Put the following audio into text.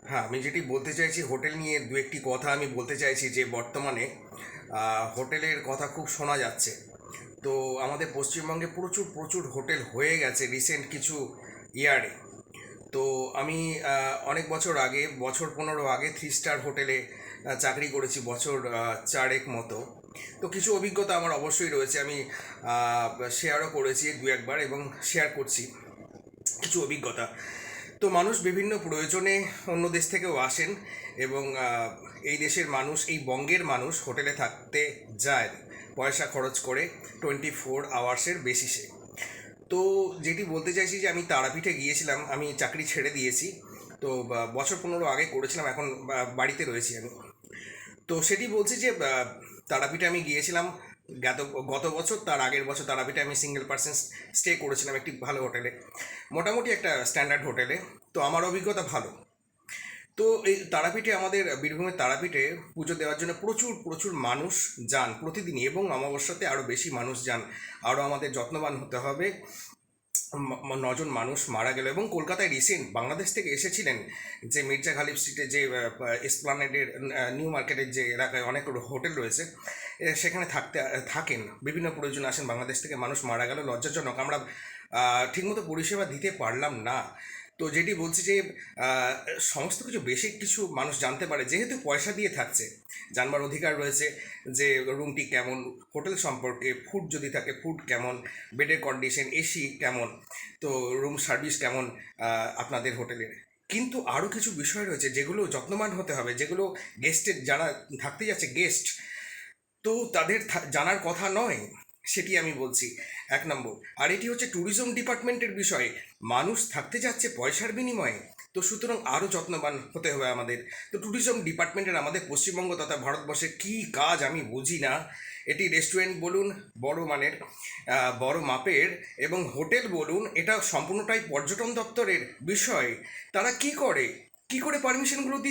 হ্যাঁ, আমি যেটি বলতে চাইছি হোটেল নিয়ে দু একটি কথা আমি বলতে চাইছি যে বর্তমানে হোটেলের কথা খুব শোনা যাচ্ছে। তো আমাদের পশ্চিমবঙ্গে প্রচুর প্রচুর হোটেল হয়ে গেছে রিসেন্ট কিছু ইয়ারে। তো আমি অনেক বছর আগে, বছর 15 আগে 3 স্টার হোটেলে চাকরি করেছি বছর 4 মতো। তো কিছু অভিজ্ঞতা আমার অবশ্যই রয়েছে, আমি শেয়ারও করেছি দু একবার এবং শেয়ার করছি কিছু অভিজ্ঞতা। তো মানুষ বিভিন্ন প্রয়োজনে অন্য দেশ থেকেও আসেন এবং এই দেশের মানুষ, এই বঙ্গের মানুষ হোটেলে থাকতে যায় পয়সা খরচ করে 24 আওয়ার্সের বেসিসে। তো যেটি বলতে চাইছি যে আমি তারাপীঠে গিয়েছিলাম, আমি চাকরি ছেড়ে দিয়েছি। তো বছর 15 আগে করেছিলাম, এখন বাড়িতে রয়েছি আমি। তো সেটি বলছি যে তারাপীঠে আমি গিয়েছিলাম গত গত বছর, তার আগের বছর তারাপীঠে আমি সিঙ্গেল পার্সন স্টে করেছিলাম একটি ভালো হোটেলে, মোটামুটি একটা স্ট্যান্ডার্ড হোটেলে। তো আমার অভিজ্ঞতা ভালো। তো এই তারাপীঠে, আমাদের বীরভূমের তারাপীঠে পুজো দেওয়ার জন্য প্রচুর প্রচুর মানুষ যান প্রতিদিনই, এবং অমাবস্যাতে আরও বেশি মানুষ যান। আরও আমাদের যত্নবান হতে হবে। 9 জন মানুষ মারা গেল, এবং কলকাতায় রিসেন্ট বাংলাদেশ থেকে এসেছিলেন, যে মির্জা গালিব স্ট্রিটে যে এসপ্লানেডের নিউ মার্কেটের যে এলাকায় অনেক হোটেল রয়েছে, সেখানে থাকেন, বিভিন্ন প্রয়োজন আসেন বাংলাদেশ থেকে। মানুষ মারা গেল, লজ্জাজনক। আমরা ঠিকমতো পরিষেবা দিতে পারলাম না। তো যেটি বলছি যে আহ, সমস্ত কিছু বেসিক কিছু মানুষ জানতে পারে, যেহেতু পয়সা দিয়ে থাকছে, জানবার অধিকার রয়েছে যে রুমটি কেমন, হোটেল সম্পর্কে, ফুড যদি থাকে ফুড কেমন, বেডের কন্ডিশন, এসি কেমন, তো রুম সার্ভিস কেমন আপনাদের হোটেলের। কিন্তু আরও কিছু বিষয় রয়েছে যেগুলো যত্নবান হতে হবে, যেগুলো গেস্টের, যারা থাকতে যাচ্ছে গেস্ট, তো তাদের জানার কথা নয়, সেটি আমি বলছি। 1 নম্বর। আর এটি হচ্ছে ট্যুরিজম ডিপার্টমেন্টের বিষয়। মানুষ থাকতে যাচ্ছে পয়সার বিনিময়ে, তো সুতরাং আরও যত্নবান হতে হবে আমাদের। তো ট্যুরিজম ডিপার্টমেন্টের আমাদের পশ্চিমবঙ্গ তথা ভারতবর্ষে কী কাজ আমি বুঝি না। এটি রেস্টুরেন্ট বলুন বড় মানের, বড় মাপের, এবং হোটেল বলুন, এটা সম্পূর্ণটাই পর্যটন দপ্তরের বিষয়। তারা কি করে, কি করে পারমিশনগুলো